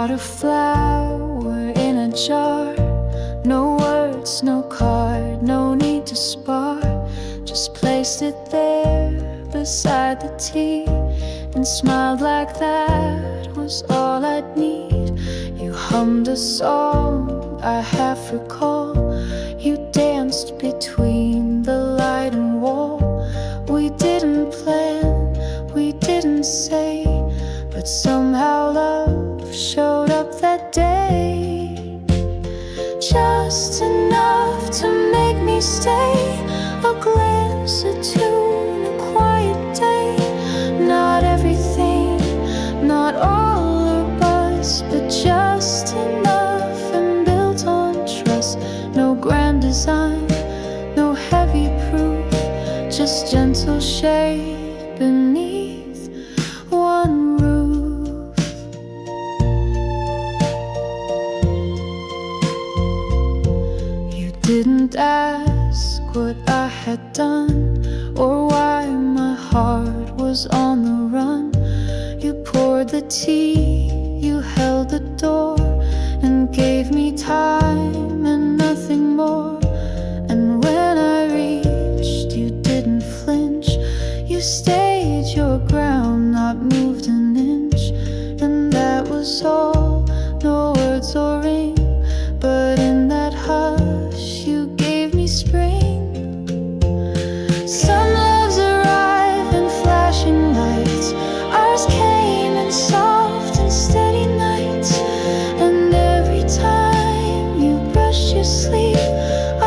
bought a flower in a jar. No words, no card, no need to spar. Just placed it there beside the tea and smiled like that was all I'd need. You hummed a song I half recall. You danced between the light and wall. We didn't plan, we didn't say, but somehow love showed up that day. Just enough to make me stay. A glance, a tune, a quiet day. Not everything, not all or buzz, but just enough and built on trust. No grand design, no heavy proof, just gentle shade beneath one roof. You didn't ask what I had done or why my heart was on the run. You poured the tea, you held the door, and gave me time and nothing more. And when I reached, you didn't flinch. You stayed your ground, not moved an inch. And that was all, no words or ring, but in that hush you gave me spring. Some loves arrive in flashing lights. Ours came in soft and steady nights. And every time you brushed your sleeve,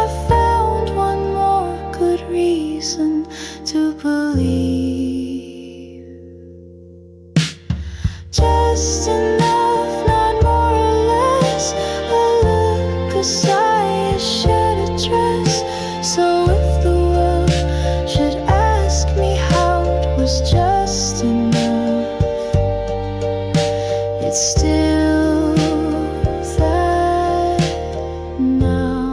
I found one more good reason to believe. Just enough, not more or less. A look, a sigh, a shared address. So if the world should ask me how it was just enough, it's still that now.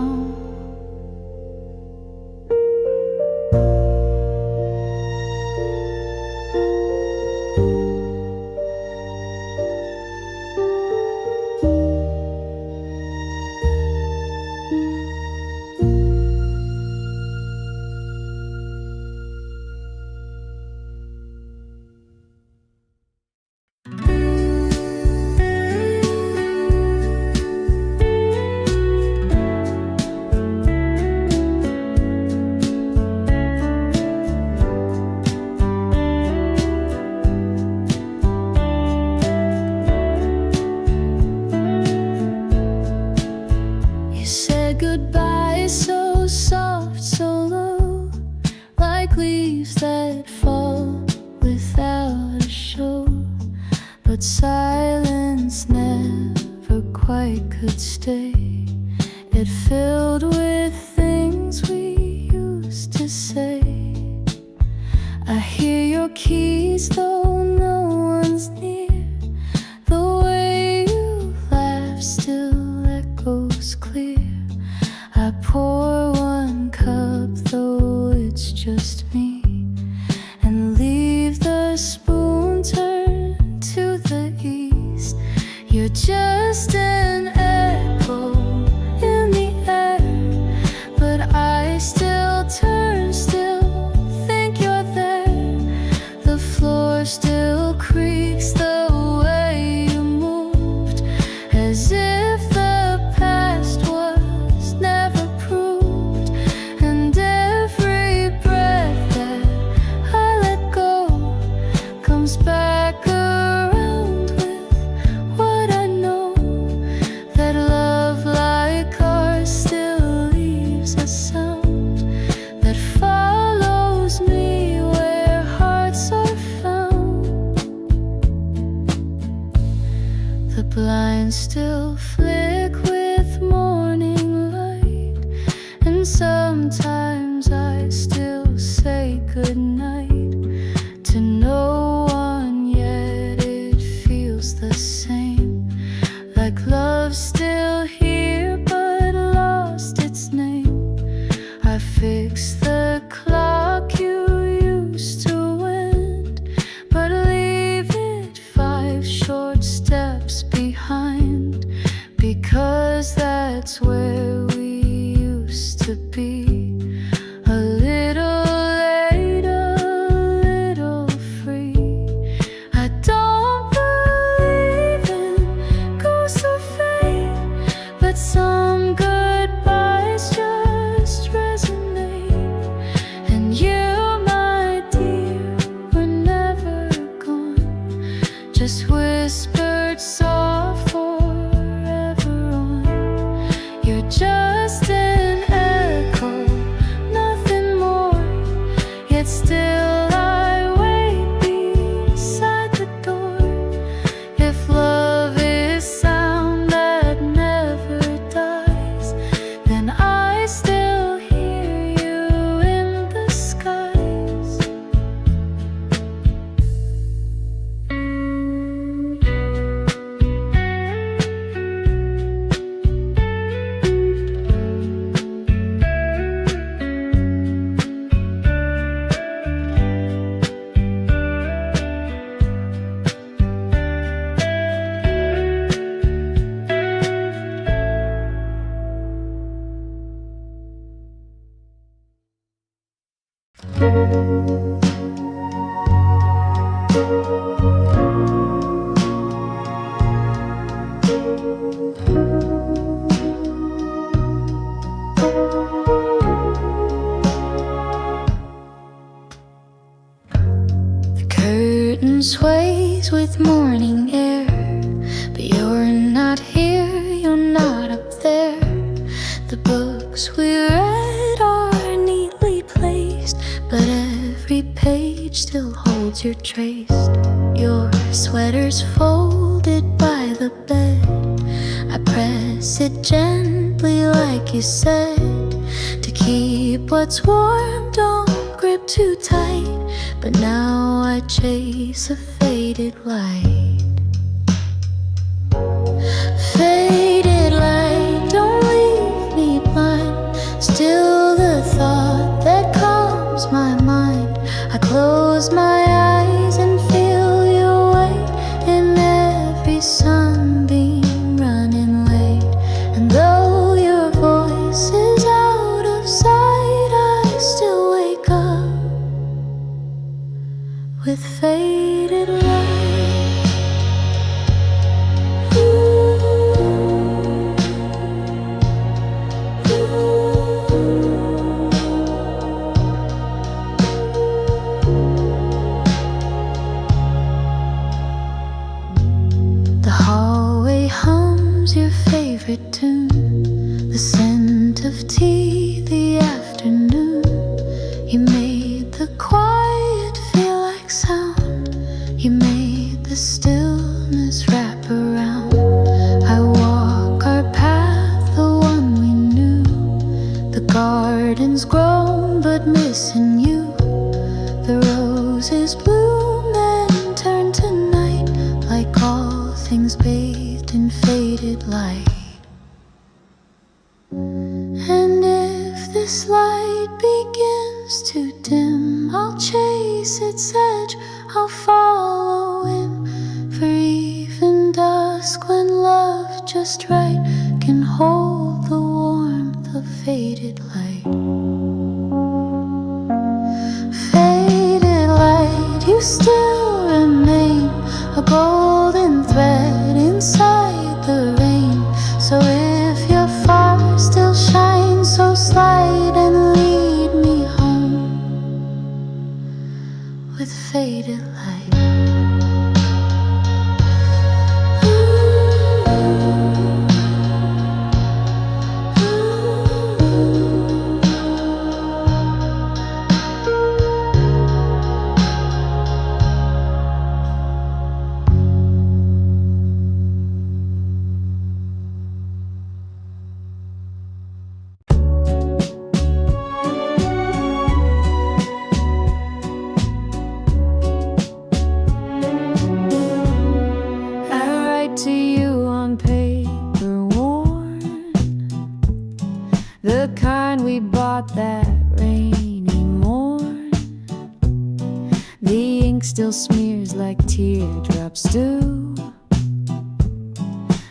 You said goodbye so soft, so low, like leaves that fall without a show. But silence never quite could stay. It filled with things we used to say. I hear your keys though no one's near. The way you laugh still echoes clear. I pour one cup though it's just me, and leave the spoon turned to the east. You're just an echo in the air, but I still turn, still think you're there. The floor still creaks the way you moved, as if the past was never proved. And every breath that I let go comes back around with what I know, that love like ours still leaves a sound that follows me where hearts are found. The blinds still flick with morning light, and sometimes I still say goodnight to no one, yet it feels the same. Like love's still here but lost its name. I fix the clock you used to wind, but leave it 5 short steps behind. words you're traced. Your sweater's folded by the bed. I press it gently like you said. To keep what's warm, don't grip too tight. But now I chase a faded light. Faded light, don't leave me blind. Still the thought that calms my mind. I close my eyes and feel your weight in every sunbeam running late. And though your voice is out of sight, I still wake up with faded light. The hallway hums your favorite tune, the scent of tea, the afternoon. You made the quiet feel like sound. You made the stillness wrap around. I walk our path, the one we knew. The garden's grown but missing you. The roses bloom and turn to night, like all things bathed in faded light. And if this light begins to dim, I'll chase its edge, I'll follow in. For even dusk, when love just right can hold the warmth of faded light. Faded light, you still remain a golden thread inside the rain. So if you're far, still shine so slight and lead me home with faded light. To you on paper worn, the kind we bought that rainy morn. The ink still smears like teardrops do,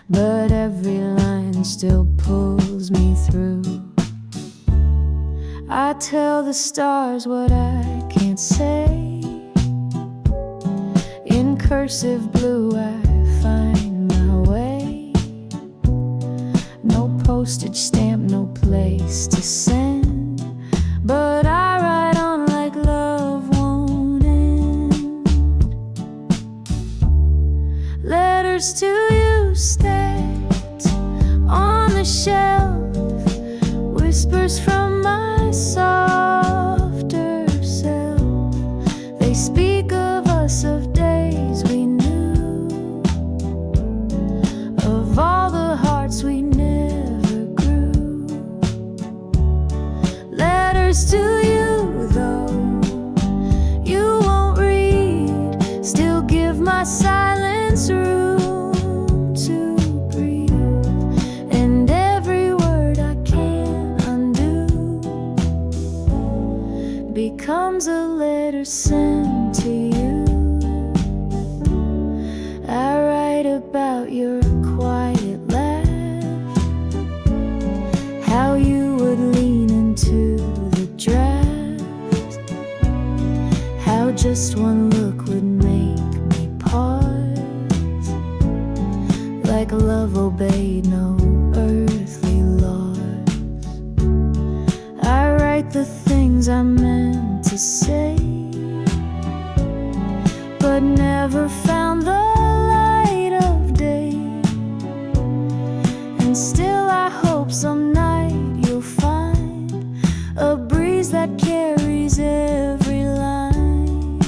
but every line still pulls me through. I tell the stars what I can't say. In cursive blue I find my way. No postage stamp, no place to send, but I write on like love won't end. Letters to you stacked on the shelf, whispers from my softer self. They speak of us, of days we knew, of all the hearts we never grew. Letters to you, though you won't read, still give my silence room to breathe. And every word I can't undo becomes a letter sent to you. I write about your quiet laugh, how you would lean into the draft, how just one look would make me pause, like love obeyed no earthly laws. I write the things I meant to say, but never found the light of day. And still I hope some night you'll find a breeze that carries every line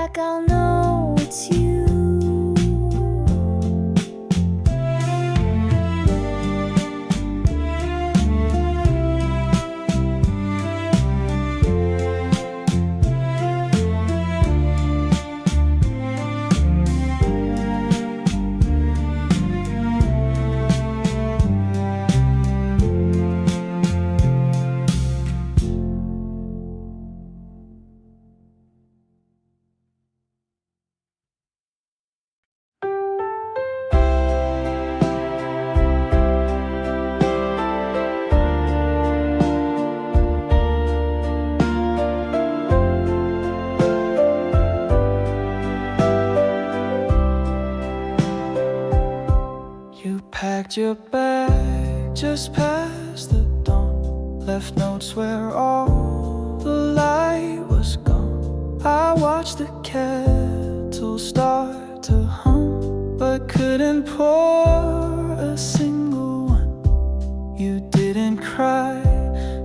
back, I'll know it's you. Packed your bag just past the dawn, left notes where all the light was gone. I watched the kettle start to hum, but couldn't pour a single one. You didn't cry,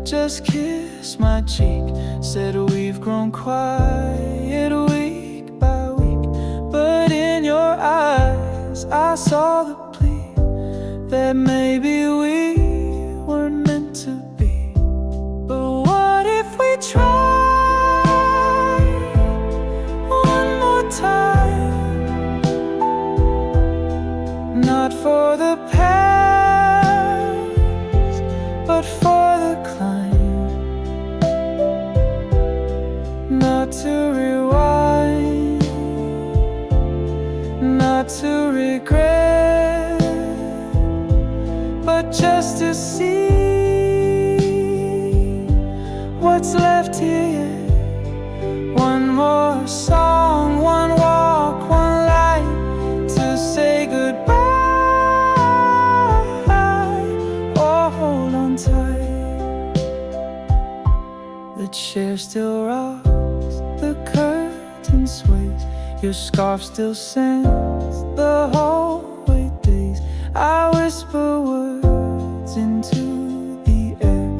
just kissed my cheek, said we've grown quiet week by week. But in your eyes I saw the that maybe we weren't meant to be. But what if we tried one more time? Not for the past, but for the climb. Not to rewind, not to regret, but just to see what's left here. One more song, one walk, one light to say goodbye. Oh, hold on tight. The chair still rocks, the curtain sways, your scarf still sends the hallway days. I whisper words into the air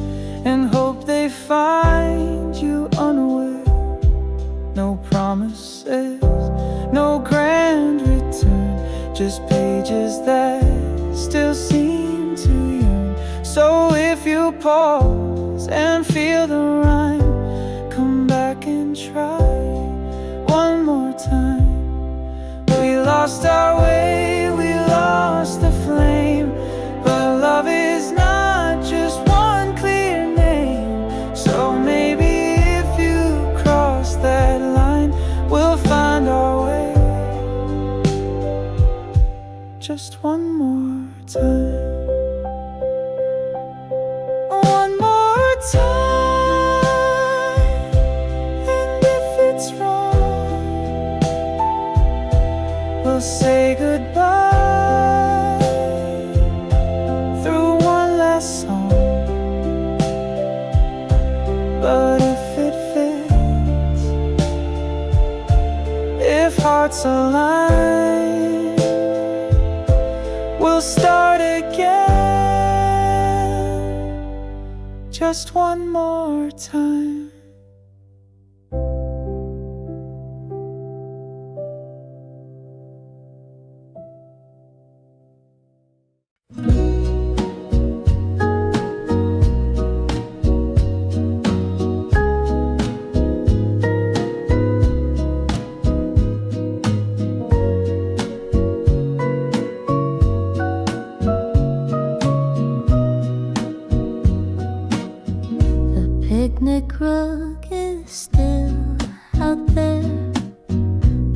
and hope they find you unaware. No promises, no grand return, just pages that still seem to yearn. So if you pause and feel the rhyme, come back and try one more time. We lost our way, we lost the flame, but love is not just one clear name. So maybe if you cross that line, we'll find our way. Just one more time. One more time. And if it's wrong, we'll say goodbye through one last song. But if it fits, if hearts align, we'll start again. Just one more time. Picnic rug is still out there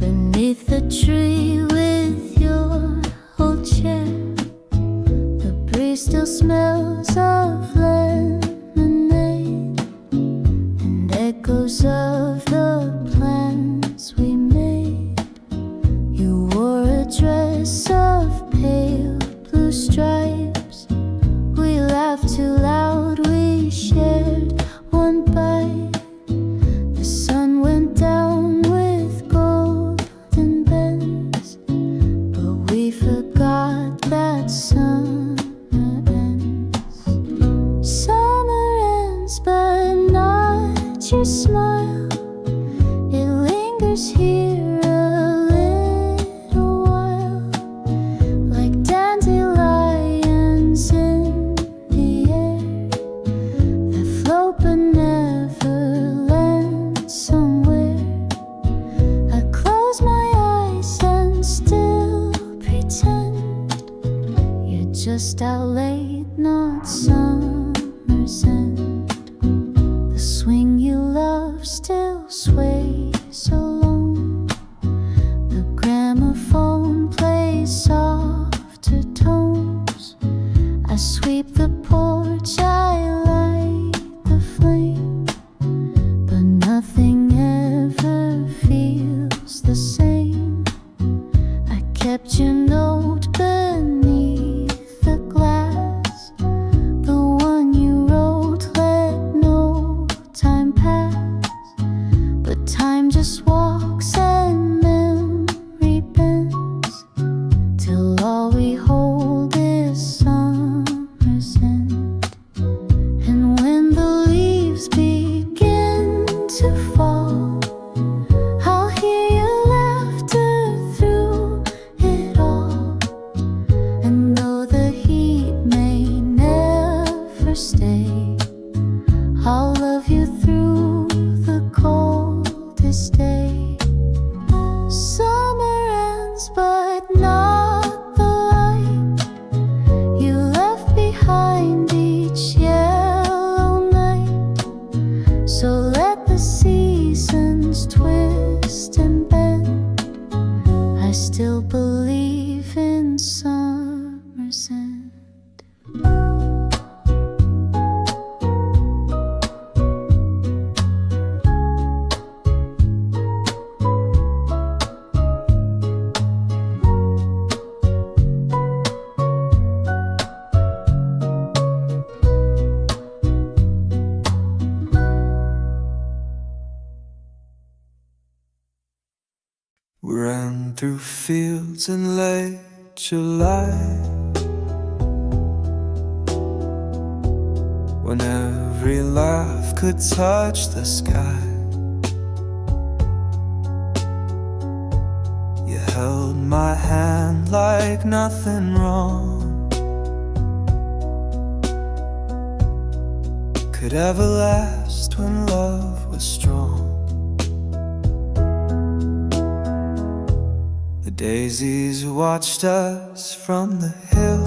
beneath the tree with your old chair. The breeze still smells of lemonade and echoes of the plans we made. You wore a dress of pale blue stripes. We laughed too loud, we shared one bite. The sun went down with golden bends, but we forgot that summer ends. Summer ends, but not your smile. It lingers here light, not summer's end. The swing you love still sways alone. The gramophone plays softer tones. I sweep the porch, I light the flame, but nothing ever feels the same. I kept your note beneath the glass, the one you wrote, let no time pass. But time just walks and memory bends, till all we hold is summer's end. And when the leaves begin to fall, I'll hear your laughter through it all. And though the heat may never stay, I'll love you through the coldest day. Summer ends, but not the light you left behind each yellow night. So let the seasons twist and bend, I still believe in summer's end. We ran through fields in late July, when every laugh could touch the sky. You held my hand like nothing wrong could ever last when love was strong. The daisies watched us from the hill.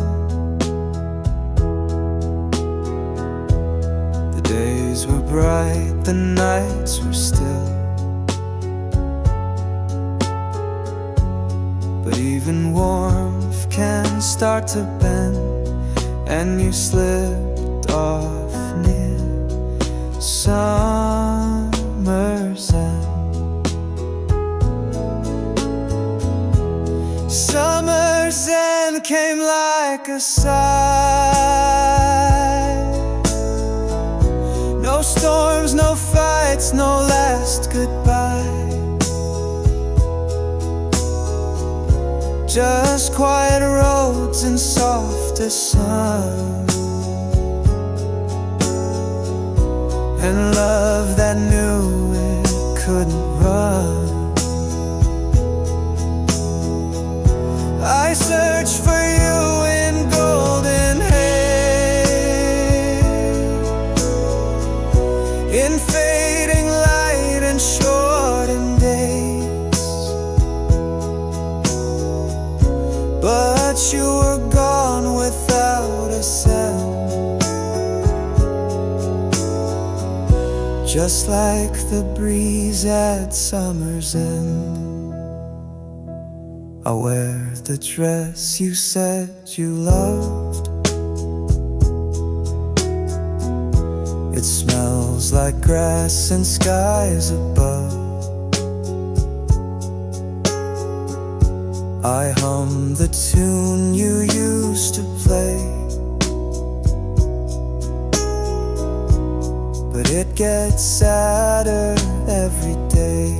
The days were bright, the nights were still. But even warmth can start to bend, and you slipped off near summer's end. Summer's end came like a sigh. No storms, no fights, no last goodbye. Just quiet roads and softer sun, and love that knew it couldn't run. I search for you in golden haze, in fading light and shortened days. But you were gone without a sound, just like the breeze at summer's end. I wear the dress you said you loved. It smells like grass and skies above. I hum the tune you used to play, but it gets sadder every day.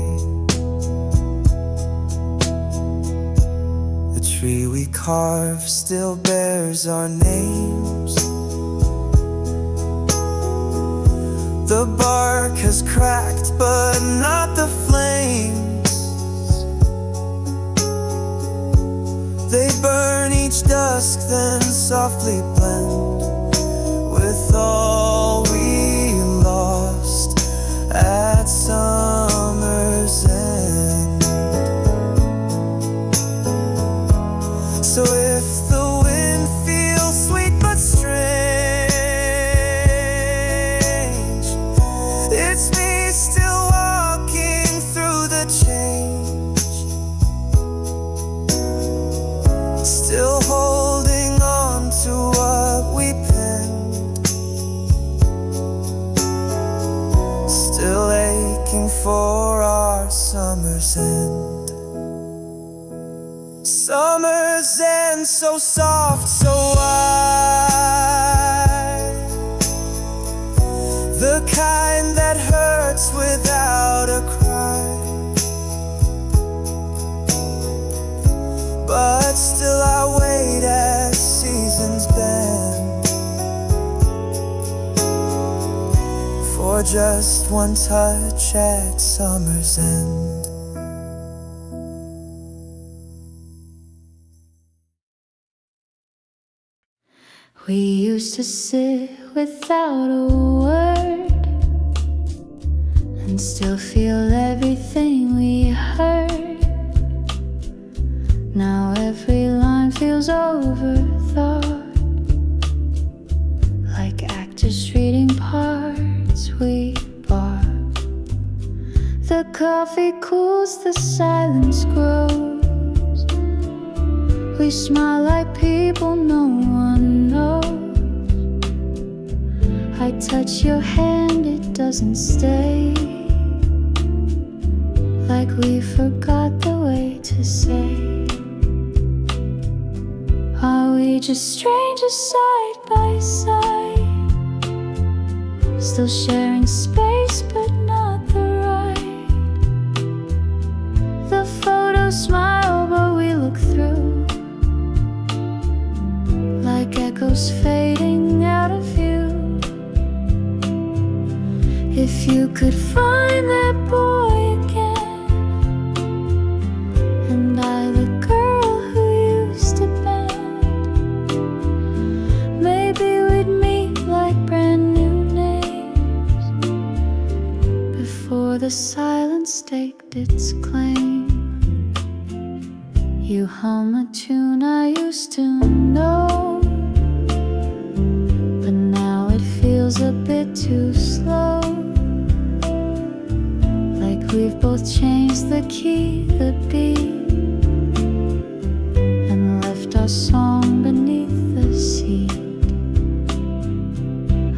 The tree we carved still bears our names. The bark has cracked, but not the flames. They burn each dusk, then softly blend with all we lost at summer's end. So if the wind feels sweet but so soft, so wide, the kind that hurts without a cry. But still I wait as seasons bend for just one touch at summer's end. We used to sit without a word and still feel everything we heard. Now every line feels overthought, like actors reading parts we bought. The coffee cools, the silence grows. We smile like people no one knows. I touch your hand, it doesn't stay, like we forgot the way to say. Are we just strangers side by side, still sharing space but not the ride? The photos smile but we look through, like echoes fading out of view. If you could find that boy again, and I the girl who used to bend, maybe we'd meet like brand new names before the silence staked its claim. You hum a tune I used to know, but now it feels a bit too slow, like we've both changed the key, the beat, and left our song beneath the seat.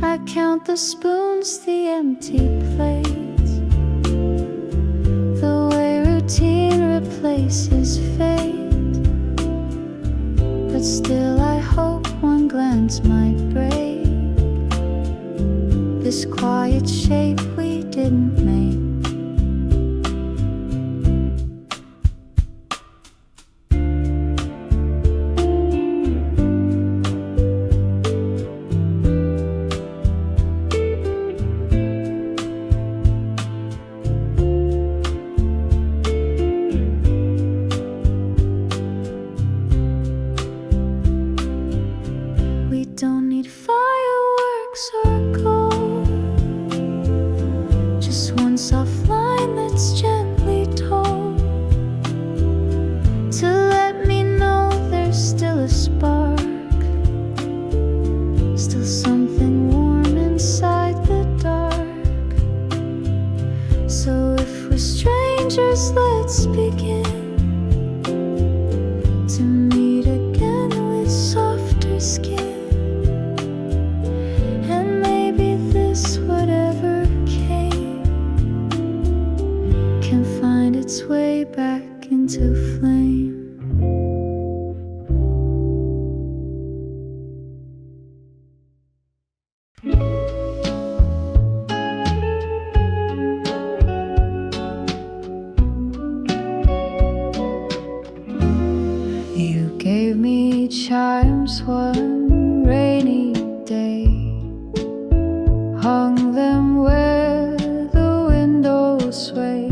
I count the spoons, the empty plates, the way routine replaces fate. But still I hope one glance might break this quiet shape we didn't make. We don't need fireworks or gold, just one soft line that's gently told, to let me know there's still a spark, still something warm inside the dark. So if we're strangers, let's begin to meet again with softer skin. Whatever came can find its way back into flame. You gave me chimes one rainy day, hung them where the window sways,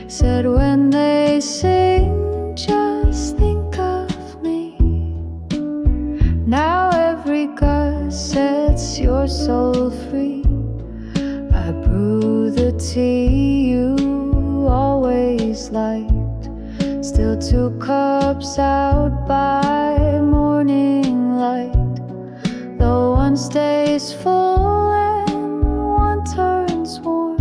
said when they sing, just think of me. Now every gust sets your soul free. I brew the tea you always liked, still 2 cups out by morning light. Though one stays full, turns warm,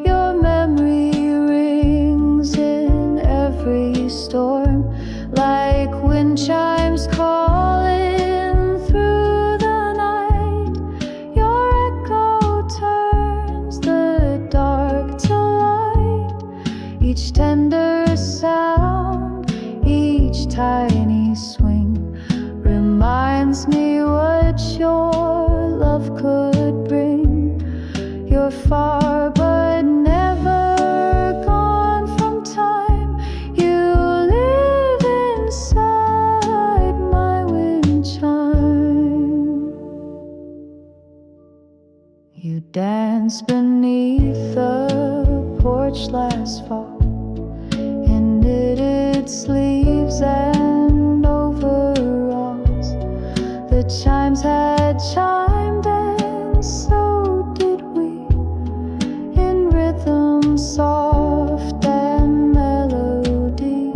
your memory rings in every storm, like wind chimes calling through the night. Your echo turns the dark to light, each tender sound, each tiny swing. love could bring. You're far but never gone from time. You live inside my wind chime. You danced beneath the porch last fall in knitted sleeves and overalls. The chimes had chimed and so did we, in rhythm soft and melody.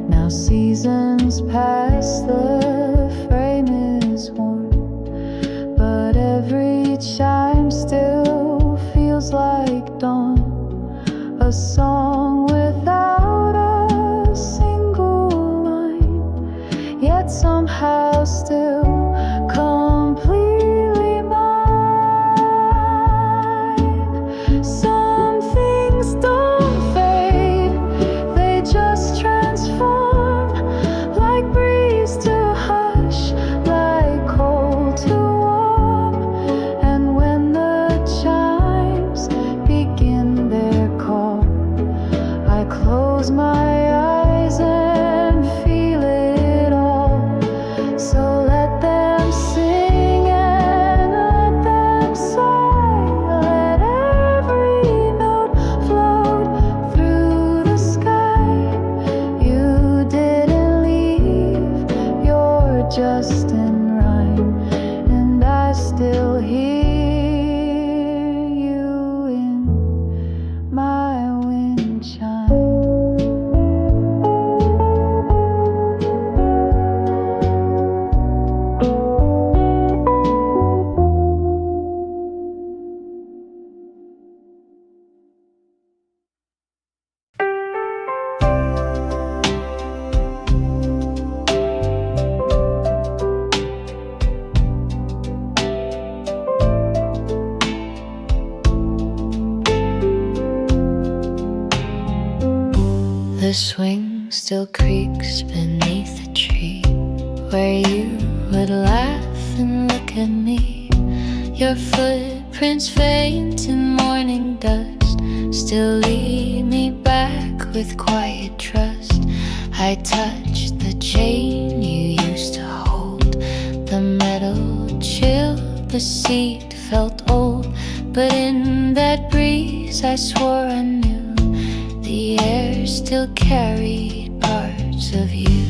Now seasons pass, the frame is worn, but every chime still feels like dawn. A song without a single line, yet somehow still completely mine. Some things don't fade, they just transform, like breeze to hush, like cold to warm. And when the chimes begin their call, I close my eyes and feel it all. So let them sing and let them sigh, let every note float through the sky. You didn't leave, you're just in rhyme, and I still hear you in my wind chime. The swing still creaks beneath the tree where you would laugh and look at me. Your footprints faint in morning dust still lead me back with quiet trust. I touched the chain you used to hold, the metal chilled, the seat felt old, but in that breeze I swore I knew the air still carried parts of you.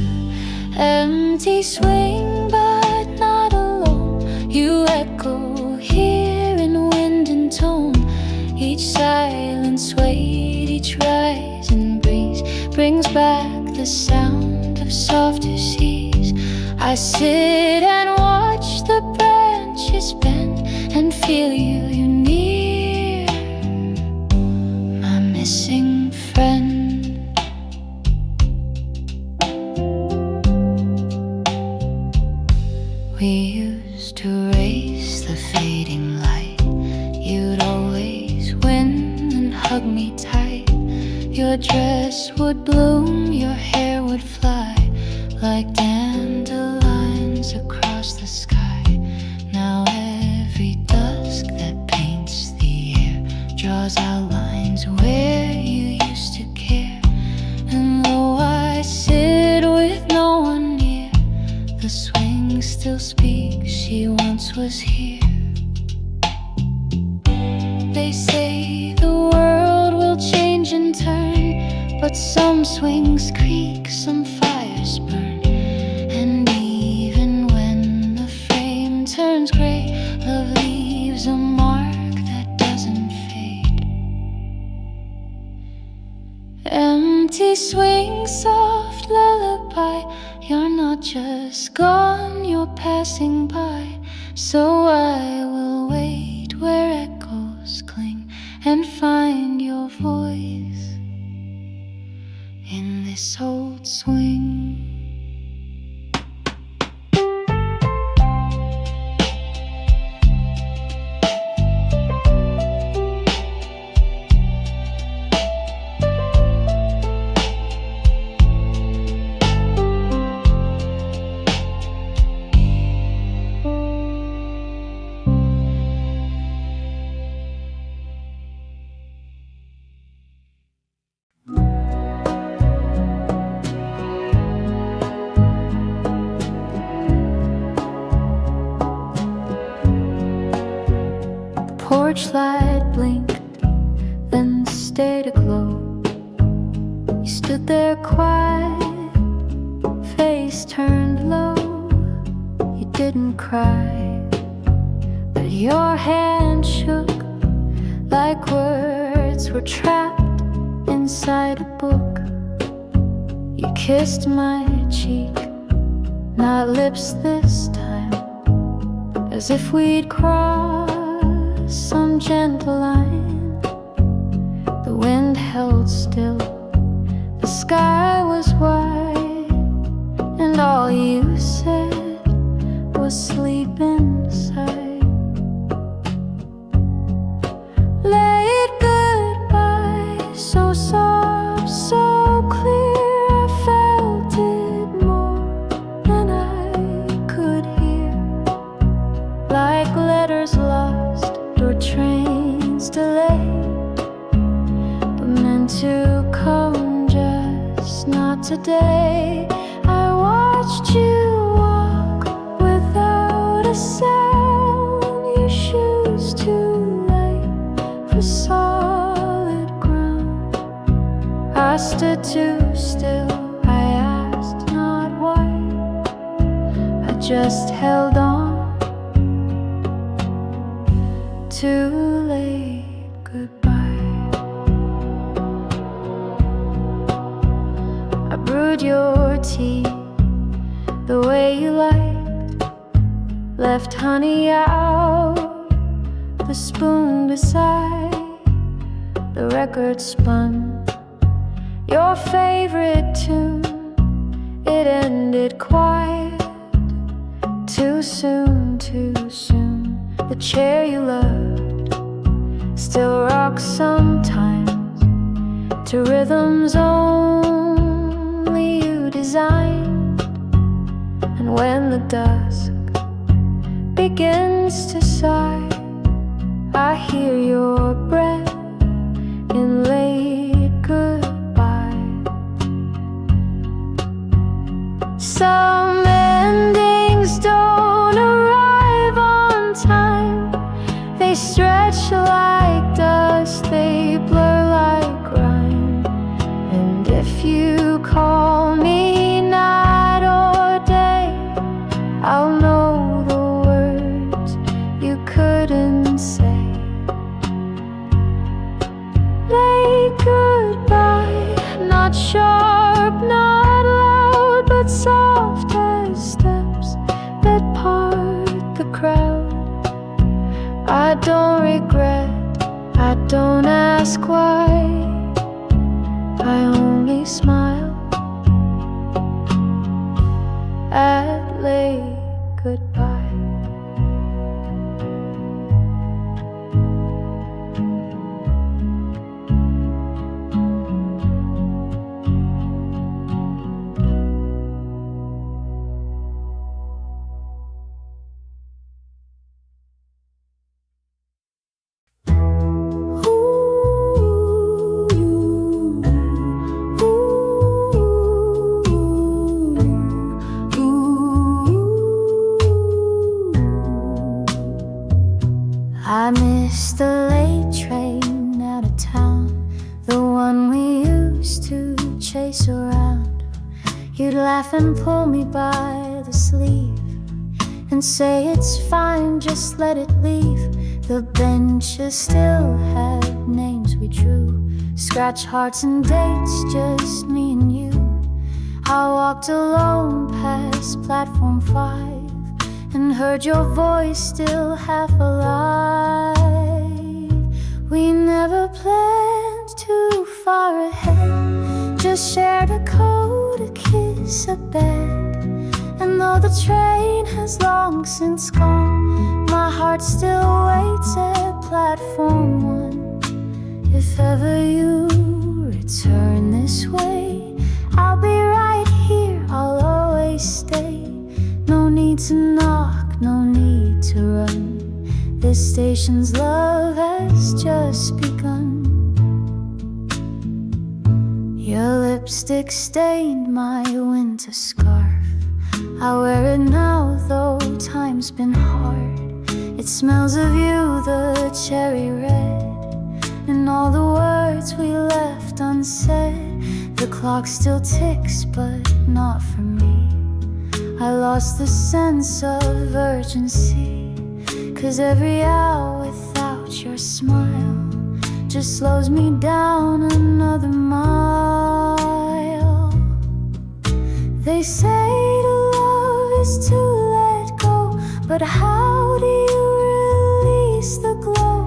Empty swing, but not alone. You echo here in wind and tone. Each silence weight, each rising breeze brings back the sound of softer seas. I sit and watch the branches bend and feel you near, my missing friend. We used to race the fading light. You'd always win and hug me tight. Your dress would bloom, your hair would fly like dandelions across the sky. Now every dusk that paints the air draws outlines where you used to care. And though I sit with no one near, the swing still speaks, she once was here. They say the world will change and turn, but some swings creak, some fires burn. And even when the frame turns gray, love leaves a mark that doesn't fade. Empty swing, soft lullaby, you're not just gone, you're passing by. So I will wait where echoes cling and find your voice in this old swing. porch light blinked, then stayed aglow. You stood there quiet, face turned low. You didn't cry, but your hand shook like words were trapped inside a book. You kissed my cheek, not lips this time, as if we'd crossed some gentle line. The wind held still, the sky was white, and all you said was sleep inside. Late goodbye, so soft, so clear, I felt it more than I could hear. Like letters lost or trains delayed, but meant to come, just not today. I watched you walk without a sound, your shoes too light for solid ground. I stood too still, I asked not why, I just held on. Too late, goodbye. I brewed your tea the way you liked, left honey out, the spoon beside. The record spun your favorite tune. It ended quiet, too soon, too soon. The chair you loved still rocks sometimes to rhythms only you designed. And when the dusk begins to sigh, I hear your breath in late goodbye. Some endings don't arrive on time. They stretch like dust, they blur like rhyme. And if you call me night or day, I'll know the words you couldn't say. Late goodbye, not sharp, not loud, but soft as steps that part the crowd. I don't regret, I don't ask why, I only smile at late goodbye. I miss the late train out of town, the one we used to chase around. You'd laugh and pull me by the sleeve and say it's fine, just let it leave. The benches still had names we drew, scratch hearts and dates, just me and you. I walked alone past platform 5 and heard your voice still half alive. We never planned too far ahead, just shared a coat, a kiss, a bed. And though the train has long since gone, my heart still waits at platform 1. If ever you return this way, I'll be right here, I'll always stay. No need to knock, no need to run, this station's love has just begun. Your lipstick stained my winter scarf, I wear it now though time's been hard. It smells of you, the cherry red, and all the words we left unsaid. The clock still ticks, but not for me. I lost the sense of urgency, 'cause every hour without your smile just slows me down another mile. They say to love is to let go, but how do you release the glow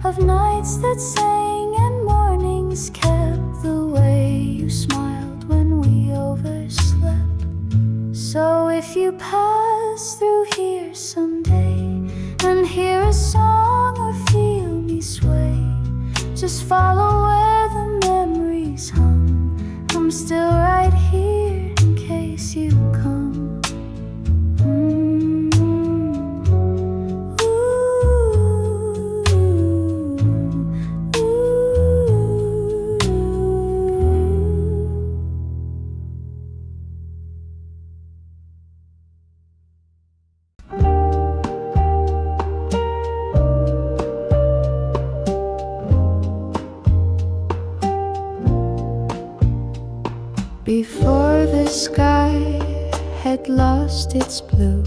of nights that sang and mornings kept the way you smiled when we overslept? So if you pass through here someday and hear a song or feel me sway, just follow where the memories hum. I'm still right here in case you come. Before the sky had lost its blue,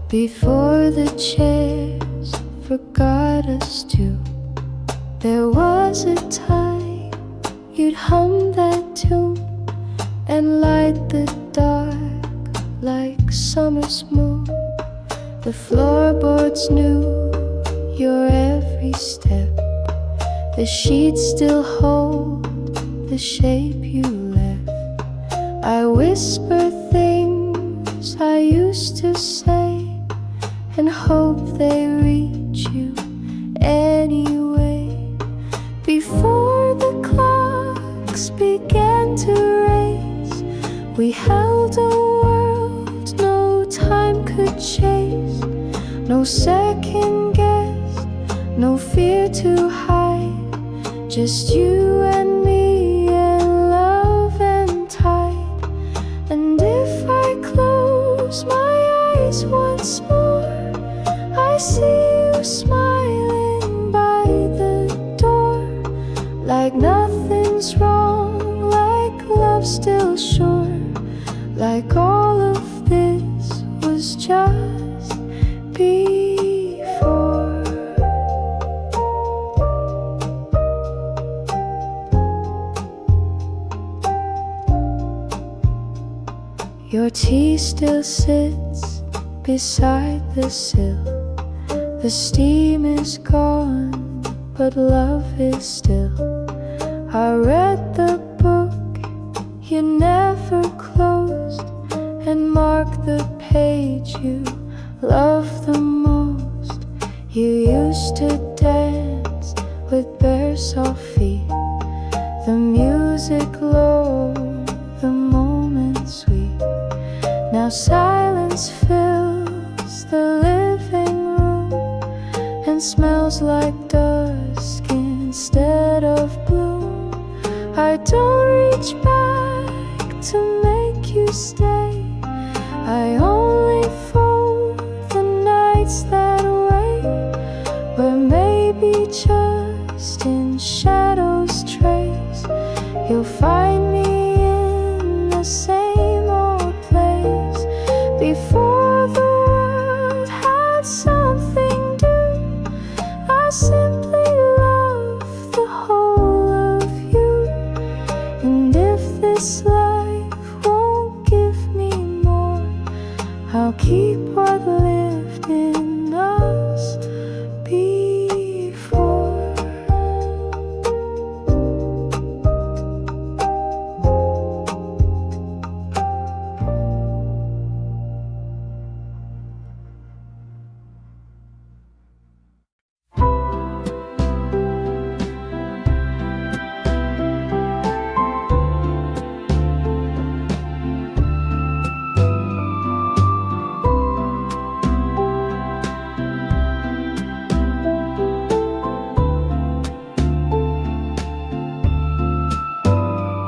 before the chairs forgot us too, there was a time you'd hum that tune and light the dark like summer's moon. The floorboards knew your every step, the sheets still hold the shape you left. I whisper things I used to say and hope they reach you anyway. Before the clocks began to race, we held a world no time could chase. No second guess, no fear to hide, just you and me and love and tide. And if I close my eyes once more, I see you smiling by the door, like nothing's wrong, like love's still sure, like all of this was just before. Your tea still sits beside the sill. The steam is gone, but love is still. I read the book you never closed and marked the page you loved the most. You used to dance with bare soft feet, the music low, the moment sweet. Now silence fills the living room and smells like dusk instead of bloom. I don't reach back to make you stay, I only fold the nights that wait, where maybe just in shadows trace you'll find me in the same old place. Before the world had something due, I simply love the whole of you. And if this life won't give me more, I'll keep what lived in us before.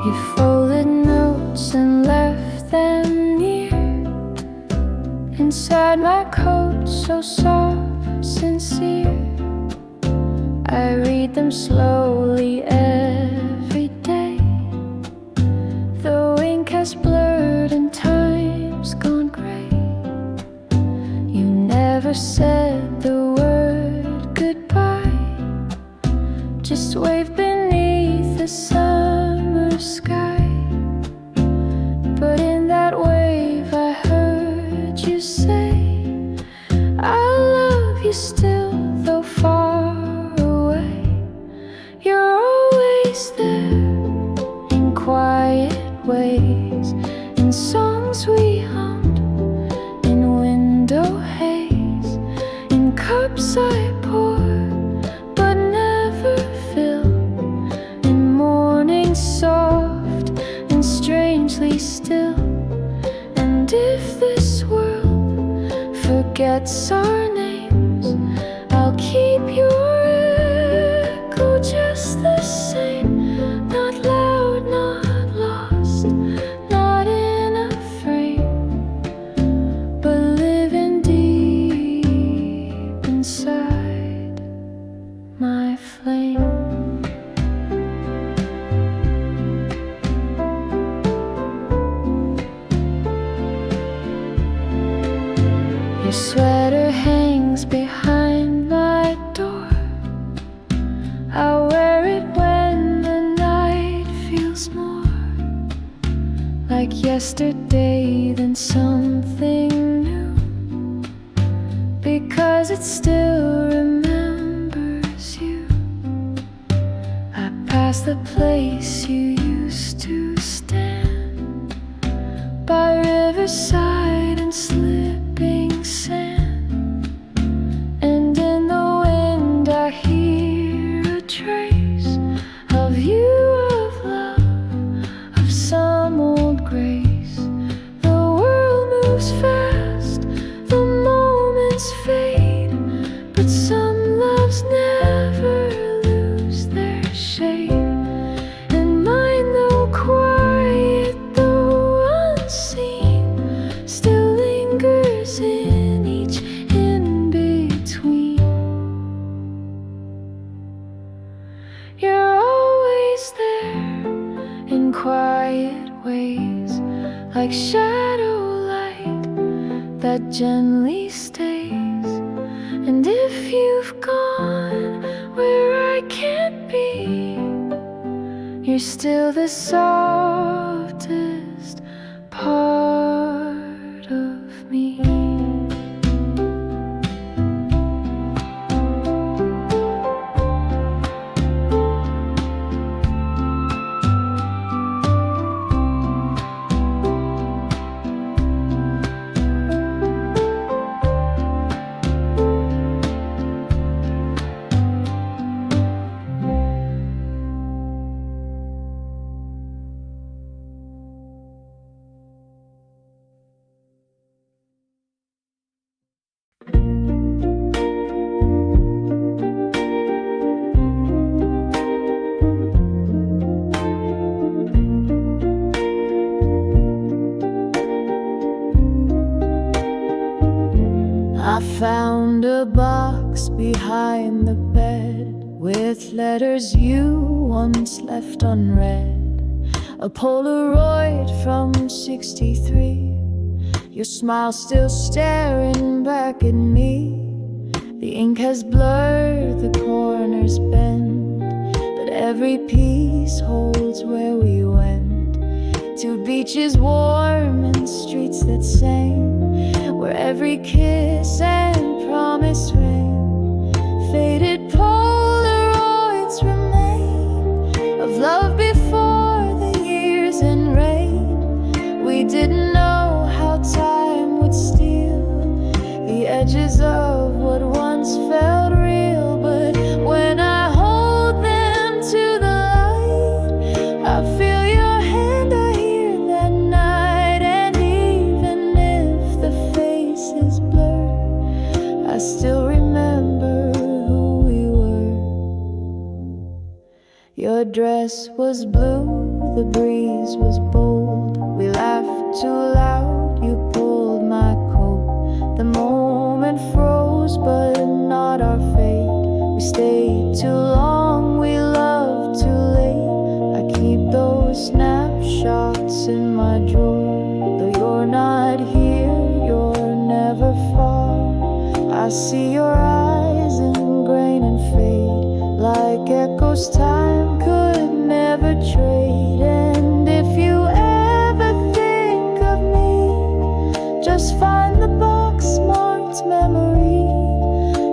You folded notes and left them near inside my coat, so soft. I read them slowly every day. The ink has blurred and time's gone gray. You never said the word goodbye, just waved beneath the summer sky. But in that wave I heard you say, I love you still, though far away. You're always there, in quiet ways, in songs we hummed, in window haze, in cups I pour but never fill, in mornings soft and strangely still. And if this world forgets our names, I'll keep your echo just the same. Not loud, not lost, not in a frame, but living deep inside my flame. Your sweater hangs behind my door. I wear it when the night feels more like yesterday than something new, because it still remembers you. I pass the place you used to stand by riverside and slipping sand, and in the wind I hear a trace of you, of love, of some old grace. The world moves fast, the moments fade, but some loves never lose their shade. And mine, though quiet, though unseen, still lingers in each in-between. You're always there, in quiet ways, like shadow light that gently stays. And if you've gone where I can't be, you're still the softest part of me. I found a box behind the bed with letters you once left unread. A Polaroid from '63, your smile still staring back at me. The ink has blurred, the corners bend, but every piece holds where we went. To beaches warm and streets that sang, where every kiss and promise rang. Faded Polaroids remain of love before the years and rain. We didn't know how time would steal the edges of what once felt real, but when I hold them to the light, I feel your hand, I hear that night. And even if the face is blurred, I still remember who we were. Your dress was blue, the breeze was bold. We laughed too loud, you pulled my coat. The moment froze, but not our fate. We stayed too long. knows time could never trade. And if you ever think of me, just find the box marked memory.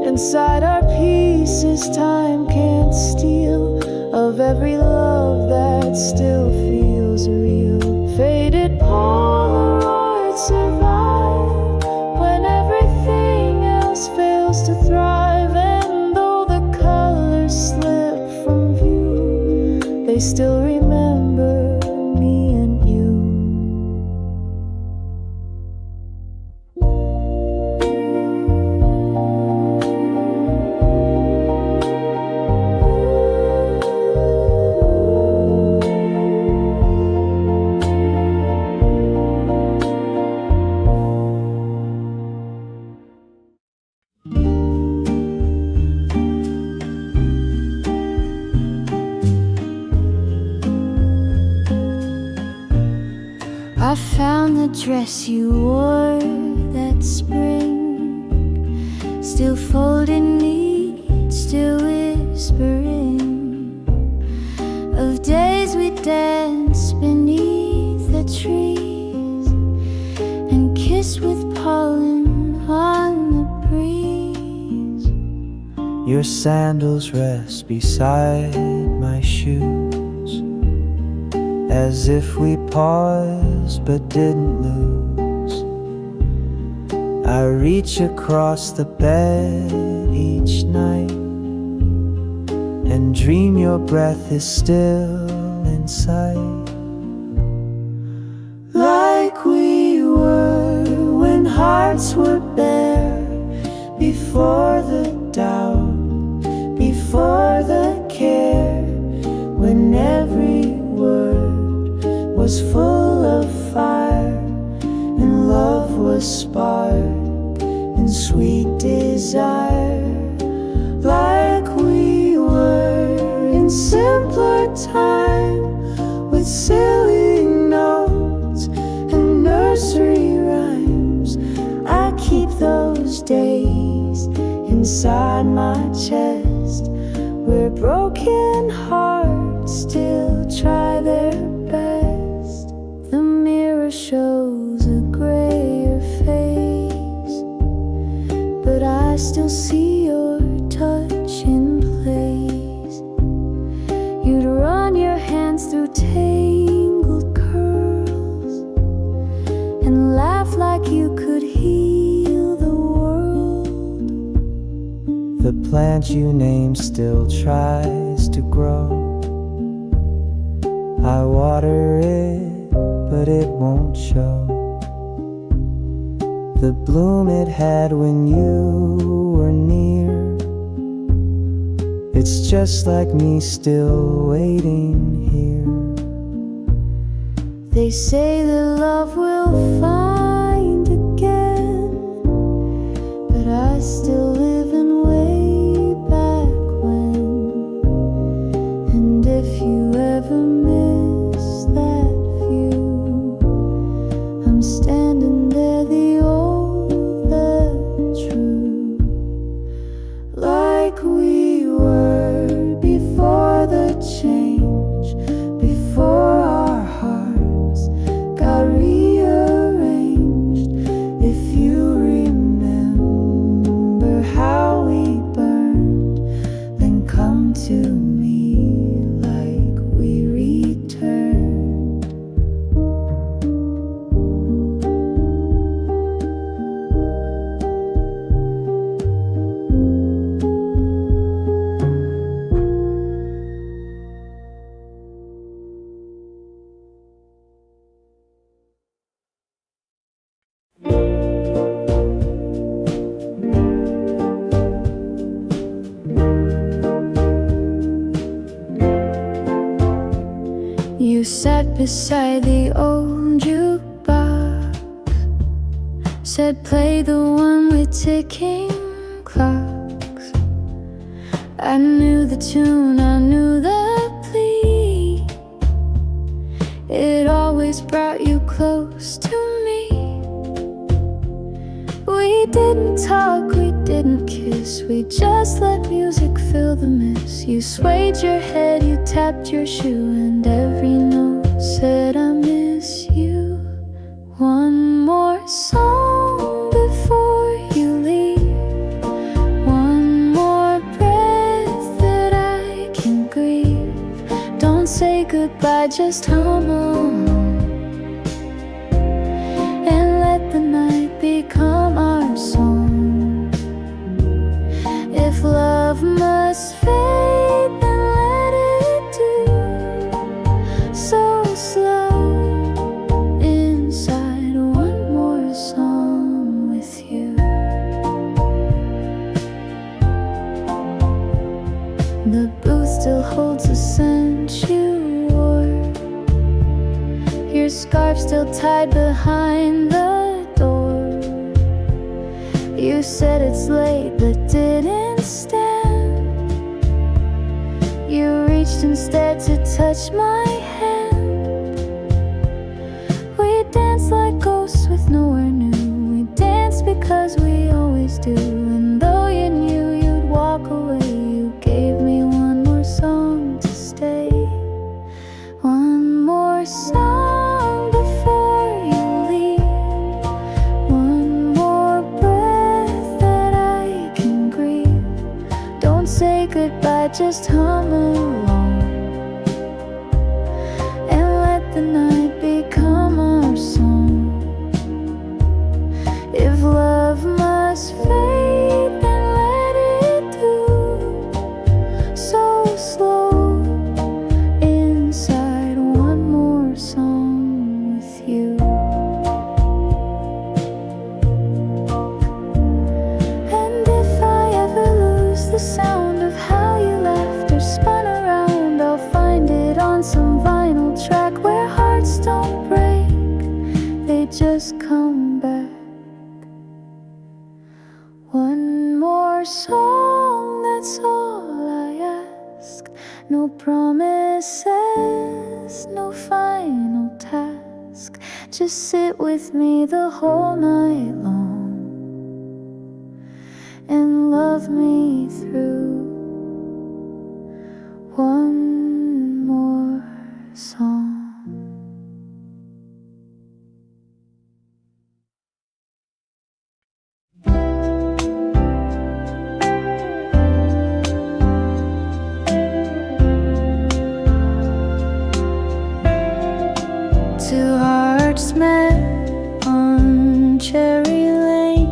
Inside our pieces time can't steal, of every love that still feels real. Faded Polaroids survive when everything else fails to thrive. And though the colors slip from view, they still remember me and you. I found the dress you wore that spring, still folded neat, still whispering of days we danced beneath the trees and kissed with pollen on the breeze. Your sandals rest beside my shoes, as if we paused but didn't lose. I reach across the bed each night and dream your breath is still in sight. Like we were when hearts were bare, before the doubt, before the care, when every word was full of fire and love was sparked in sweet desire. Like we were in simpler time, with silly notes and nursery rhymes. I keep those days inside my chest, where broken hearts still try their best. The mirror shows a grayer face, but I still see your touch in place. You'd run your hands through tangled curls and laugh like you could heal the world. The plant you named still tries to grow. I water it, but it won't show the bloom it had when you were near. It's just like me still waiting here. They say that love will find again, but I still live in way back when. And if you ever miss that view, I'm standing there, the old, the true. Like we were before the change, before our hearts got rearranged. If you remember how we burned, then come to me like we returned. You sat beside the old jukebox, said play the one with ticking clocks. I knew the tune, I knew the plea. It always brought you close to me. We didn't talk, we didn't kiss, we just let music fill the mist. You swayed your head, you tapped your shoe, and every note said I miss you. One more song before you leave, one more breath that I can grieve. Don't say goodbye, just hum along, and let the night become our song. If love must fade, then let it do so slow. Inside, one more song with you. The booth still holds the scent you wore, your scarf still tied behind the door. You said it's late but didn't stand. You reached instead to touch my hand. We danced like ghosts with nowhere new. We danced because we always do. And though you knew you'd walk away, you gave me one more song to stay. One more song before you leave, one more breath that I can grieve. Don't say goodbye, just hum along, and let the night become our song. If love must fade, then let it do so slow. Inside, one more song with you. And if I ever lose the sound of how you laughed or spun around, I'll find it on some vinyl track where hearts don't break, they just come back. One more song, that's all I ask. No promises, no final task. Just sit with me the whole night long and love me through. One more song. Two hearts met on Cherry Lane.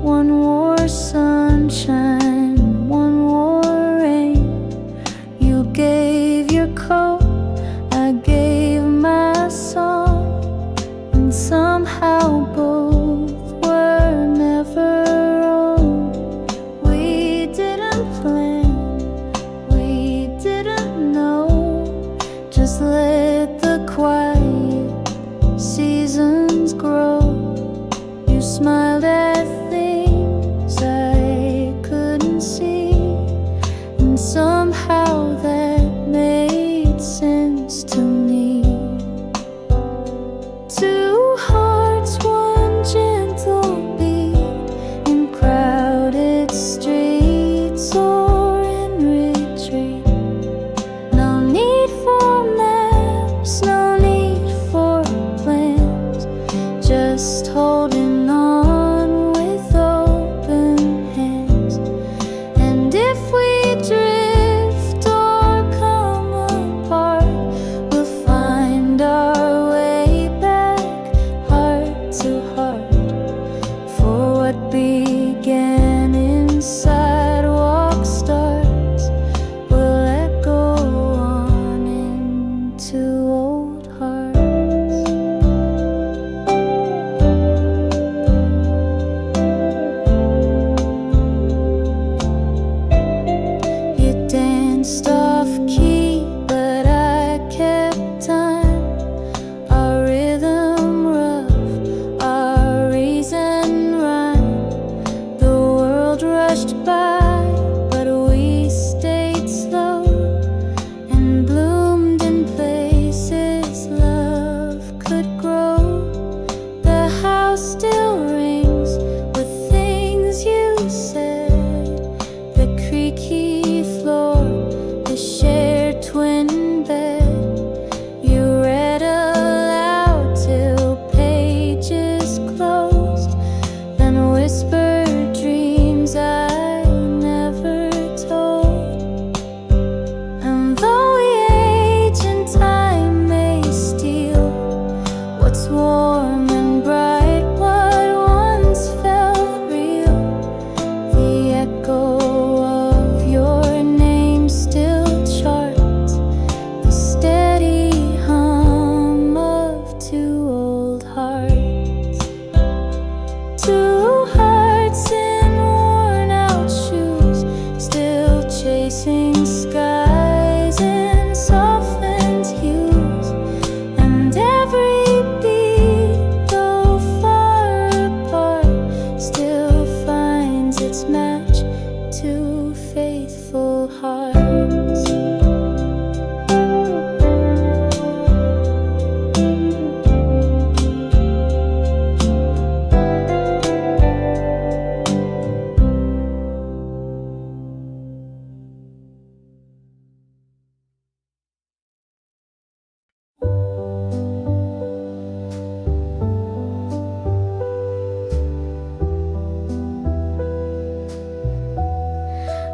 One wore sunshine, one wore rain. You gave your coat, I gave my song, and somehow both were never wrong. We didn't plan, we didn't know, just let the quiet seasons grow. You smiled at things I couldn't see, and somehow that made sense to me. Two hearts, one gentle beat, in crowded streets or in retreat. No need for maps, no need for plans, just holding on with open hands.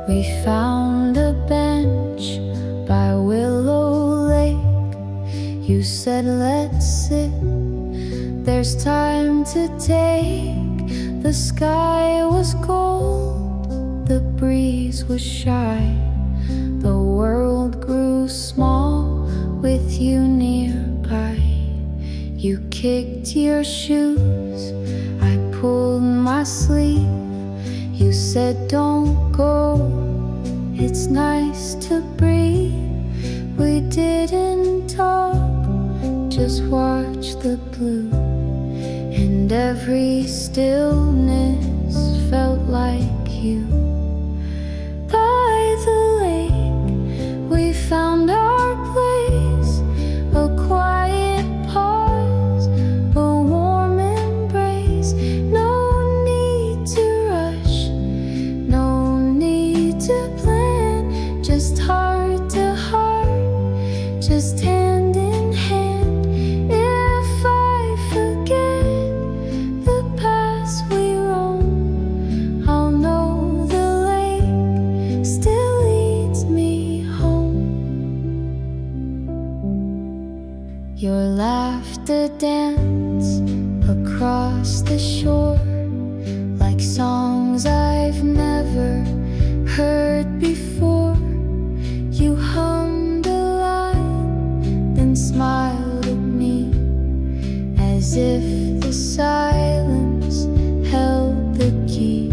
We found a bench by Willow Lake. You said, let's sit, there's time to take. The sky was gold, the breeze was shy. The world grew small with you nearby. You kicked your shoes, I pulled my sleeve. You said, don't go, it's nice to breathe. We didn't talk, just watched the blue. And every stillness felt like you. By the lake, we found our place. A quiet pause, a warm embrace. No need to rush, no need to plan. Just heart to heart, just hand in hand. If I forget the paths we roam, I'll know the lake still leads me home. Your laughter dance across the shore, like songs I've never heard before. You hummed a line, then smiled at me, as if the silence held the key.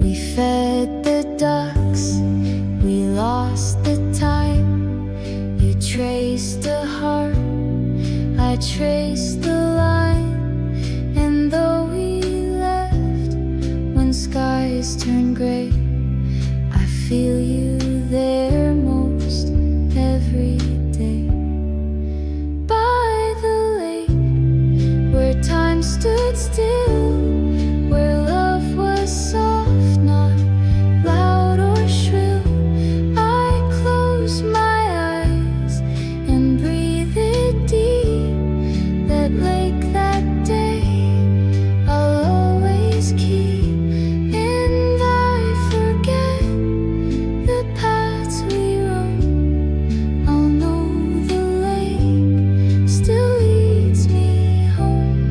We fed the ducks, we lost the time. You traced a heart, I traced the line. And though we left when skies turned gray, I feel you there most every day. By the lake, where time stood still, where love was soft, not loud or shrill. I close my eyes and breathe it deep. That lake, that day, I'll always keep. And I forget the paths we roam, I'll know the lake still leads me home.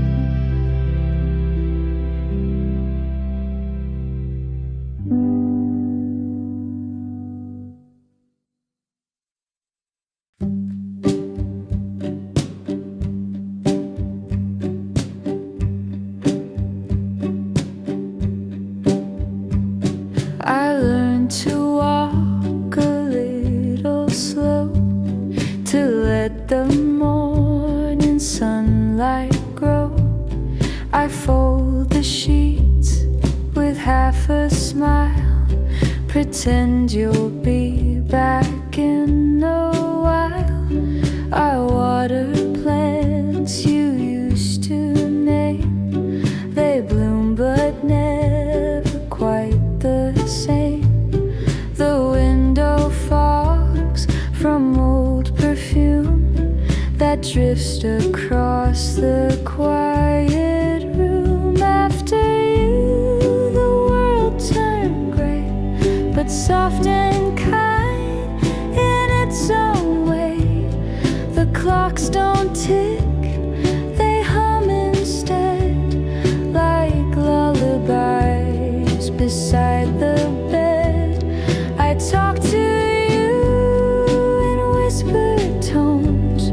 I learned to walk a little slow, to let the morning sunlight grow. I fold the sheets with half a smile, pretend you'll be back in a while. I water plants you used to name, they bloom but never quite the same. The window fogs from old perfume that drifts across the quiet room. After you, the world turned gray, but soft and kind in its own way. The clocks don't tick, they hum instead, like lullabies beside the bed. I talk to you in whispered tones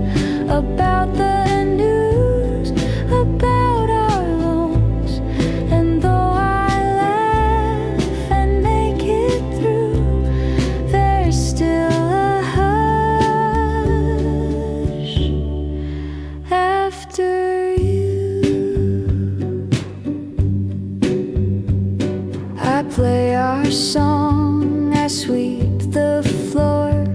about the news, about our loans. And though I laugh and make it through, there's still a hush after you. I play our song, I sweep the floor.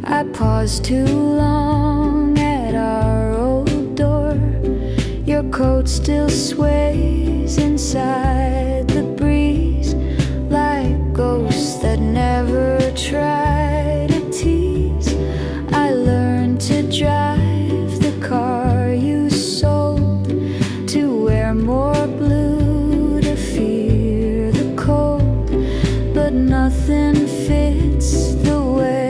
I pause too long at our old door. Your coat still sways inside the breeze, like ghosts that never try to tease. I learned to drive the car you sold, to wear more blue, to fear the cold. But nothing fits the way